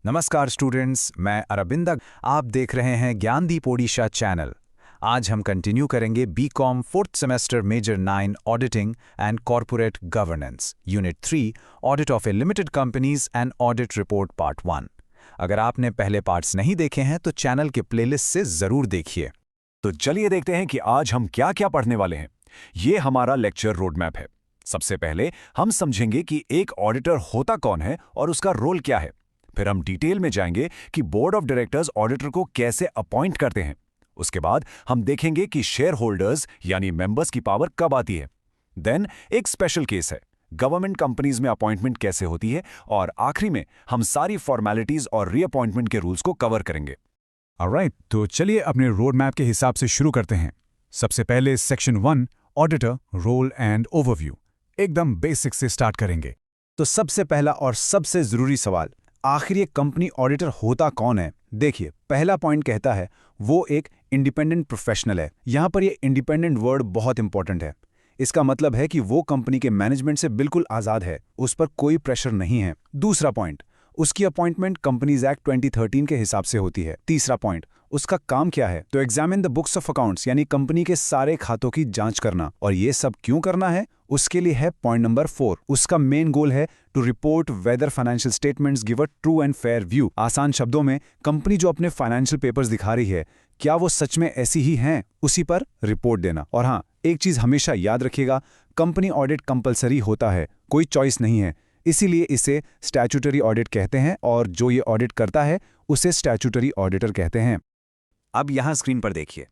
नमस्कार स्टूडेंट्स, मैं अरविंद। आप देख रहे हैं ज्ञानदीप ओडिशा चैनल। आज हम कंटिन्यू करेंगे BCom 4th semester major 9 auditing and corporate governance unit 3 audit of a limited companies and audit report part 1। अगर आपने पहले पार्ट्स नहीं देखे हैं तो चैनल के प्लेलिस्ट से जरूर देखिए। तो चलिए देखते हैं कि आज हम क्या क्या पढ़ने वाले हैं। ये हमारा लेक्चर रोडमैप है। सबसे पहले हम समझेंगे कि एक ऑडिटर होता कौन है और उसका रोल क्या है। फिर हम डिटेल में जाएंगे कि बोर्ड ऑफ डायरेक्टर्स ऑडिटर को कैसे अपॉइंट करते हैं। उसके बाद हम देखेंगे कि शेयर होल्डर्स यानी मेंबर्स की पावर कब आती है। देन एक स्पेशल केस है, गवर्नमेंट कंपनीज में अपॉइंटमेंट कैसे होती है, और आखिरी में हम सारी फॉर्मेलिटीज और रीअपॉइंटमेंट के रूल्स को कवर करेंगे। ऑलराइट, तो चलिए अपने रोड मैप के हिसाब से शुरू करते हैं। सबसे पहले section 1 auditor role and overview, एकदम बेसिक से स्टार्ट करेंगे। तो सबसे पहला और सबसे जरूरी सवाल, आखिर ये कंपनी ऑडिटर होता कौन है। देखिए, पहला पॉइंट कहता है वो एक इंडिपेंडेंट प्रोफेशनल है। यहां पर ये इंडिपेंडेंट वर्ड बहुत इंपॉर्टेंट है। इसका मतलब है कि वो कंपनी के मैनेजमेंट से बिल्कुल आजाद है, उस पर कोई प्रेशर नहीं है। दूसरा पॉइंट, उसकी अपॉइंटमेंट कंपनीज एक्ट 2013 के हिसाब से होती है। तीसरा पॉइंट, उसका काम क्या है, तो examine the books of accounts, यानी कंपनी के सारे खातों की जांच करना। और ये सब क्यों करना है, उसके लिए है पॉइंट नंबर 4। उसका मेन गोल है to report whether financial statements give a true and fair view. आसान शब्दों में, कंपनी जो अपने फाइनेंशियल पेपर्स दिखा रही है, क्या वो सच में ऐसी ही हैं, उसी पर रिपोर्ट देना। और हाँ, एक चीज हमेशा याद रखिएगा, कंपनी ऑडिट कंपलसरी होता है, कोई चॉइस नहीं है। इसीलिए इसे स्टैट्यूटरी ऑडिट कहते हैं, और जो ये ऑडिट करता है उसे स्टैट्यूटरी ऑडिटर कहते हैं। अब यहां स्क्रीन पर देखिए,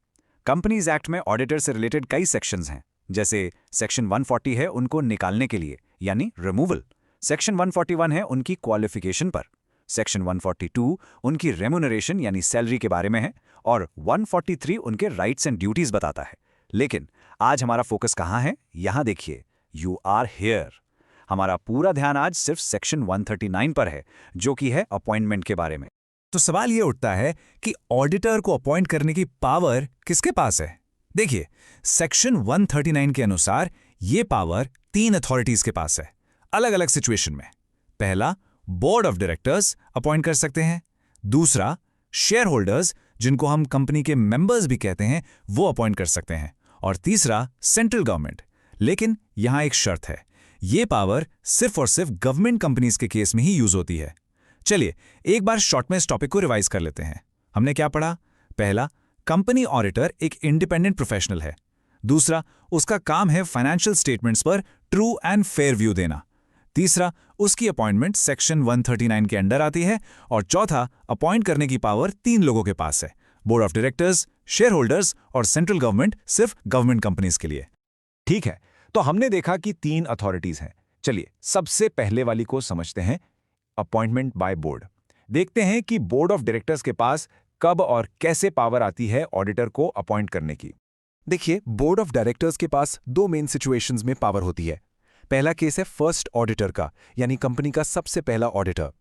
कंपनीज एक्ट में ऑडिटर से रिलेटेड कई सेक्शंस हैं। जैसे सेक्शन 140 है उनको निकालने के लिए, यानी रिमूवल। सेक्शन 141 है उनकी क्वालिफिकेशन पर। सेक्शन 142 उनकी रेम्यूनरेशन यानी सैलरी के बारे में है, और 143 उनके राइट्स एंड ड्यूटीज बताता है। लेकिन आज हमारा फोकस कहाँ है, यहां देखिए, यू आर हियर। हमारा पूरा ध्यान आज सिर्फ सेक्शन 139 पर है, जो कि है अपॉइंटमेंट के बारे में। तो सवाल ये उठता है कि ऑडिटर को अपॉइंट करने की पावर किसके पास है। देखिए, सेक्शन 139 के अनुसार ये पावर 3 अथॉरिटीज के पास है, अलग अलग सिचुएशन में। पहला, बोर्ड ऑफ डायरेक्टर्स अपॉइंट कर सकते हैं। दूसरा, शेयर होल्डर्स, जिनको हम कंपनी के मेंबर्स भी कहते हैं, वो अपॉइंट कर सकते हैं। और तीसरा, सेंट्रल गवर्नमेंट। लेकिन यहां एक शर्त है, ये पावर सिर्फ और सिर्फ गवर्नमेंट कंपनीज के केस में ही यूज होती है। चलिए एक बार शॉर्ट में इस टॉपिक को रिवाइज कर लेते हैं। हमने क्या पढ़ा? पहला, कंपनी ऑडिटर एक इंडिपेंडेंट प्रोफेशनल है। दूसरा, उसका काम है फाइनेंशियल स्टेटमेंट्स पर ट्रू एंड फेयर व्यू देना। तीसरा, उसकी अपॉइंटमेंट सेक्शन 139 के अंडर आती है। और चौथा, अपॉइंट करने की पावर 3 लोगों के पास है, board of directors, share holders और सेंट्रल गवर्नमेंट, सिर्फ गवर्नमेंट कंपनीज के लिए। ठीक है, तो हमने देखा कि 3 अथॉरिटीज हैं। चलिए सबसे पहले वाली को समझते हैं, अपॉइंटमेंट बाय बोर्ड। देखते हैं कि बोर्ड ऑफ डायरेक्टर्स के पास कब और कैसे पावर आती है ऑडिटर को अपॉइंट करने की। देखिए, बोर्ड ऑफ डायरेक्टर्स के पास 2 मेन सिचुएशंस में पावर होती है। पहला केस है फर्स्ट ऑडिटर का, यानी कंपनी का सबसे पहला ऑडिटर।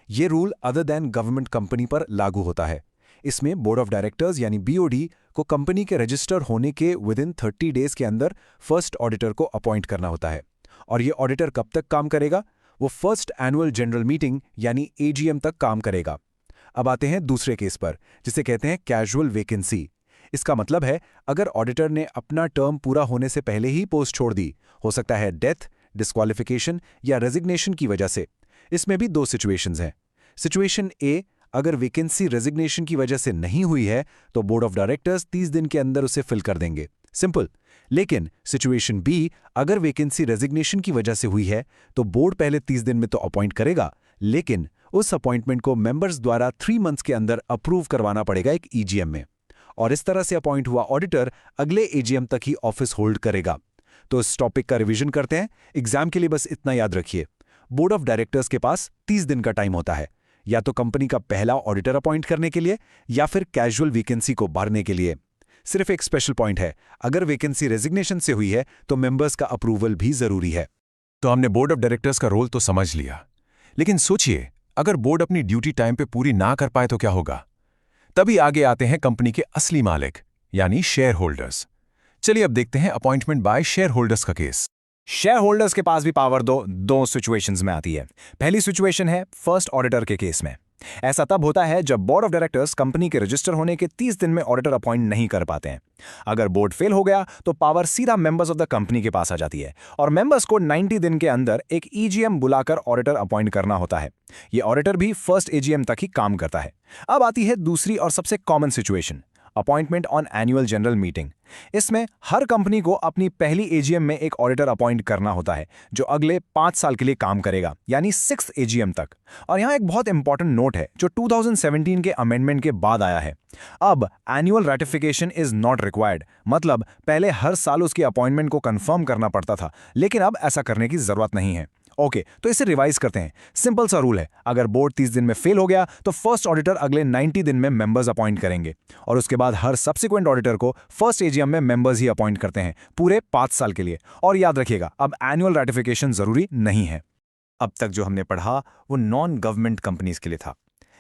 ये rule other than government company पर लागू होता है। इसमें बोर्ड ऑफ डायरेक्टर्स यानी बीओडी को कंपनी के रजिस्टर होने के विदिन 30 डेज के अंदर फर्स्ट ऑडिटर को अपॉइंट करना होता है। और ये ऑडिटर कब तक काम करेगा? वो फर्स्ट एनुअल जनरल मीटिंग यानी एजीएम तक काम करेगा। अब आते हैं दूसरे केस पर, जिसे कहते हैं कैजुअल वैकेंसी। इसका मतलब है, अगर ऑडिटर ने अपना टर्म पूरा होने से पहले ही पोस्ट छोड़ दी, हो सकता है डेथ, डिस्क्वालिफिकेशन या रेजिग्नेशन की वजह से। इसमें भी 2 सिचुएशंस हैं। सिचुएशन ए, अगर वैकेंसी रेजिग्नेशन की वजह से नहीं हुई है तो बोर्ड ऑफ डायरेक्टर्स 30 दिन के अंदर उसे फिल कर देंगे, सिंपल। लेकिन सिचुएशन बी, अगर वैकेंसी रेजिग्नेशन की वजह से हुई है तो बोर्ड पहले 30 दिन में तो अपॉइंट करेगा, लेकिन उस अपॉइंटमेंट को मेंबर्स द्वारा 3 मंथ्स के अंदर अप्रूव करवाना पड़ेगा एक ईजीएम में। और इस तरह से अपॉइंट हुआ ऑडिटर अगले एजीएम तक ही ऑफिस होल्ड करेगा। तो इस टॉपिक का रिवीजन करते हैं। एग्जाम के लिए बस इतना याद रखिए, बोर्ड ऑफ डायरेक्टर्स के पास 30 दिन का टाइम होता है, या तो कंपनी का पहला ऑडिटर अपॉइंट करने के लिए या फिर कैजुअल वैकेंसी को भरने के लिए। सिर्फ एक स्पेशल पॉइंट है, अगर वैकेंसी रेजिग्नेशन से हुई है तो मेंबर्स का अप्रूवल भी जरूरी है। तो हमने बोर्ड ऑफ डायरेक्टर्स का रोल तो समझ लिया, लेकिन सोचिए, अगर बोर्ड अपनी ड्यूटी टाइम पे पूरी ना कर पाए तो क्या होगा? तभी आगे आते हैं कंपनी के असली मालिक, यानी शेयर होल्डर्स। चलिए अब देखते हैं अपॉइंटमेंट बाय शेयर होल्डर्स का केस। शेयर होल्डर्स के पास भी पावर दो सिचुएशंस में आती है। पहली सिचुएशन है फर्स्ट ऑडिटर के केस में। ऐसा तब होता है जब बोर्ड ऑफ डायरेक्टर्स कंपनी के रजिस्टर होने के 30 दिन में ऑडिटर अपॉइंट नहीं कर पाते हैं। अगर बोर्ड फेल हो गया तो पावर सीधा मेंबर्स ऑफ द कंपनी के पास आ जाती है और मेंबर्स को 90 दिन के अंदर एक ईजीएम बुलाकर ऑडिटर अपॉइंट करना होता है। ये ऑडिटर भी फर्स्ट एजीएम तक ही काम करता है। अब आती है दूसरी और सबसे common situation, appointment on annual general meeting. इसमें हर कंपनी को अपनी पहली एजीएम में एक ऑडिटर अपॉइंट करना होता है जो अगले 5 साल के लिए काम करेगा, यानी 6th एजीएम तक। और यहाँ एक बहुत इंपॉर्टेंट नोट है जो 2017 के अमेंडमेंट के बाद आया है। अब annual ratification is not required, मतलब पहले हर साल उसकी अपॉइंटमेंट को कंफर्म करना पड़ता था, लेकिन अब ऐसा करने की जरूरत नहीं है। ओके, तो इसे रिवाइज करते हैं। सिंपल सा रूल है, अगर बोर्ड 30 दिन में फेल हो गया तो फर्स्ट ऑडिटर अगले 90 दिन में मेंबर्स अपॉइंट करेंगे और उसके बाद हर सब्सिक्वेंट ऑडिटर को फर्स्ट एजीएम में मेंबर्स ही अपॉइंट करते हैं पूरे 5 साल के लिए। और याद रखिएगा, अब एनुअल रेटिफिकेशन जरूरी नहीं है। अब तक जो हमने पढ़ा वो नॉन गवर्नमेंट कंपनीज के लिए था,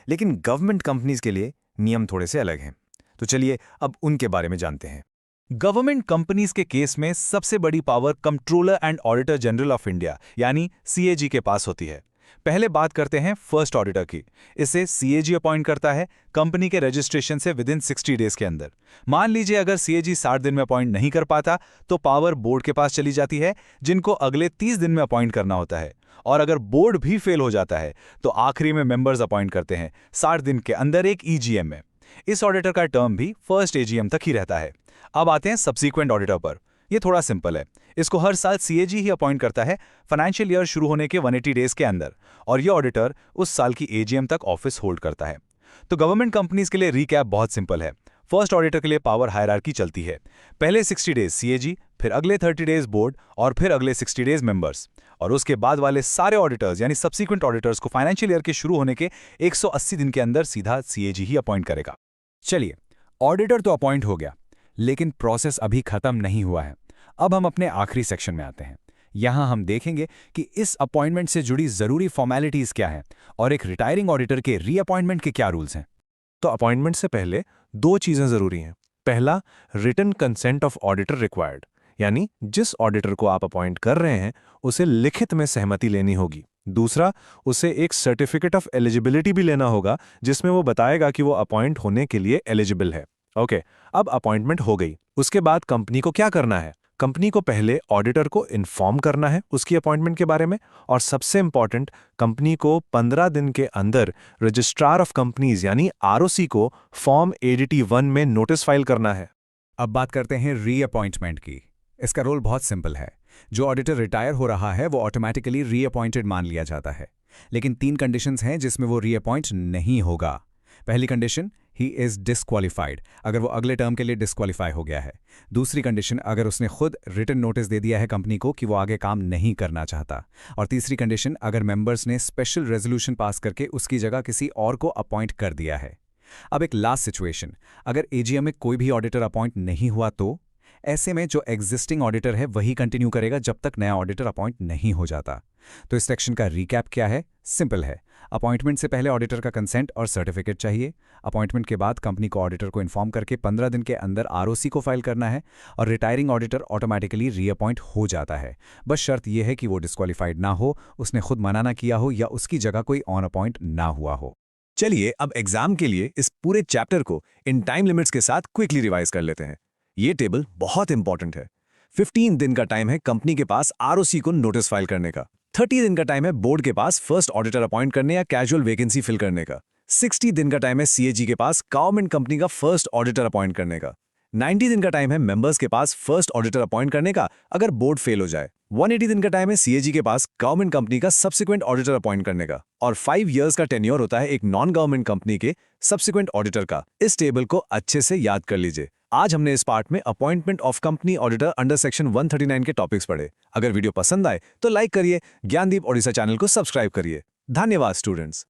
लेकिन गवर्नमेंट कंपनीज के लिए नियम थोड़े से अलग हैं। तो चलिए अब उनके बारे में जानते हैं। गवर्नमेंट कंपनीज के केस में सबसे बड़ी power controller and auditor general of India यानी सीएजी के पास होती है। पहले बात करते हैं फर्स्ट ऑडिटर की। इसे सीएजी अपॉइंट करता है कंपनी के रजिस्ट्रेशन से विदिन 60 डेज के अंदर। मान लीजिए अगर सीएजी 60 दिन में अपॉइंट नहीं कर पाता तो पावर बोर्ड के पास चली जाती है, जिनको अगले 30 दिन में अपॉइंट करना होता है। और अगर बोर्ड भी फेल हो जाता है तो आखिरी में मेंबर्स अपॉइंट करते हैं 60 दिन के अंदर एक ईजीएम में। इस ऑडिटर का टर्म भी फर्स्ट एजीएम तक ही रहता है। अब आते हैं सब्सीक्वेंट ऑडिटर पर। यह थोड़ा सिंपल है, इसको हर साल सीएजी ही अपॉइंट करता है फाइनेंशियल ईयर शुरू होने के 180 डेज के अंदर, और यह ऑडिटर उस साल की एजीएम तक ऑफिस होल्ड करता है। तो गवर्नमेंट कंपनीज के लिए रिकैप बहुत सिंपल है। फर्स्ट ऑडिटर के लिए पावर हायरार्की चलती है, पहले 60 डेज सीएजी, फिर अगले 30 डेज बोर्ड और फिर अगले 60 डेज मेंबर्स, और उसके बाद वाले सारे ऑडिटर्स यानी सब्सीक्वेंट ऑडिटर्स को फाइनेंशियल ईयर के शुरू होने के 180 दिन के अंदर सीधा सीएजी ही अपॉइंट करेगा। चलिए, ऑडिटर तो अपॉइंट हो गया, लेकिन प्रोसेस अभी खत्म नहीं हुआ है। अब हम अपने आखिरी सेक्शन में आते हैं। यहां हम देखेंगे कि इस अपॉइंटमेंट से जुड़ी जरूरी फॉर्मेलिटीज क्या हैं और एक रिटायरिंग ऑडिटर के रीअपॉइंटमेंट के क्या रूल्स हैं। तो अपॉइंटमेंट से पहले 2 चीजें जरूरी हैं। पहला, written consent of auditor required, यानी जिस ऑडिटर को आप अपॉइंट कर रहे हैं उसे लिखित में सहमति लेनी होगी। दूसरा, उसे एक सर्टिफिकेट ऑफ एलिजिबिलिटी भी लेना होगा जिसमें वो बताएगा कि वो अपॉइंट होने के लिए एलिजिबल है। ओके, अब अपॉइंटमेंट हो गई। उसके बाद कंपनी को क्या करना है? कंपनी को पहले ऑडिटर को इन्फॉर्म करना है उसकी अपॉइंटमेंट के बारे में, और सबसे इंपॉर्टेंट, कंपनी को 15 दिन के अंदर रजिस्ट्रार ऑफ कंपनीज यानी आरओसी को फॉर्म एडीटी 1 में नोटिस फाइल करना है। अब बात करते हैं रीअपॉइंटमेंट की। इसका रोल बहुत सिंपल है। जो ऑडिटर रिटायर हो रहा है वो ऑटोमेटिकली रीअपॉइंटेड मान लिया जाता है, लेकिन 3 कंडीशंस हैं जिसमें वो रीअपॉइंट नहीं होगा। पहली कंडीशन, ही इज डिस्क्वालिफाइड, अगर वो अगले टर्म के लिए डिस्क्वालीफाई हो गया है। दूसरी कंडीशन, अगर उसने खुद रिटन नोटिस दे दिया है कंपनी को कि वो आगे काम नहीं करना चाहता। और तीसरी कंडीशन, अगर मेंबर्स ने स्पेशल रेजोल्यूशन पास करके उसकी जगह किसी और को अपॉइंट कर दिया है। अब एक लास्ट सिचुएशन, अगर एजीएम में कोई भी ऑडिटर अपॉइंट नहीं हुआ तो ऐसे में जो एग्जिस्टिंग ऑडिटर है वही कंटिन्यू करेगा जब तक नया ऑडिटर अपॉइंट नहीं हो जाता। तो इस सेक्शन का रिकैप क्या है? सिंपल है। अपॉइंटमेंट से पहले ऑडिटर का कंसेंट और सर्टिफिकेट चाहिए। अपॉइंटमेंट के बाद कंपनी को ऑडिटर को इन्फॉर्म करके 15 दिन के अंदर आरओसी को फाइल करना है, और रिटायरिंग ऑडिटर ऑटोमेटिकली रीअपॉइंट हो जाता है। बस शर्त यह है कि वो डिस्क्वालीफाइड ना हो, उसने खुद मना ना किया हो या उसकी जगह कोई ऑन अपॉइंट ना हुआ हो। चलिए अब एग्जाम के लिए इस पूरे चैप्टर को इन टाइम लिमिट्स के साथ क्विकली रिवाइज कर लेते हैं। ये टेबल बहुत इंपॉर्टेंट है। 15 दिन का टाइम है कंपनी के पास आरओसी को नोटिस फाइल करने का। 30 दिन का टाइम है बोर्ड के पास फर्स्ट ऑडिटर अपॉइंट करने या कैजुअल वैकेंसी फिल करने का। 60 दिन का टाइम है सीएजी के पास गवर्नमेंट कंपनी का फर्स्ट ऑडिटर अपॉइंट करने का। 90 दिन का टाइम है मेंबर्स के पास फर्स्ट ऑडिटर अपॉइंट करने का अगर बोर्ड फेल हो जाए। 180 दिन का टाइम है सीएजी के पास गवर्नमेंट कंपनी का सब्सिक्वेंट ऑडिटर अपॉइंट करने का, और 5 इयर्स का टेन्योर होता है एक नॉन गवर्नमेंट कंपनी के सब्सिक्वेंट ऑडिटर का। इस टेबल को अच्छे से याद कर लीजिए। आज हमने इस पार्ट में appointment of company auditor under section 139 के टॉपिक्स पढ़े। अगर वीडियो पसंद आए तो लाइक करिए, ज्ञानदीप ओडिशा चैनल को सब्सक्राइब करिए। धन्यवाद स्टूडेंट्स।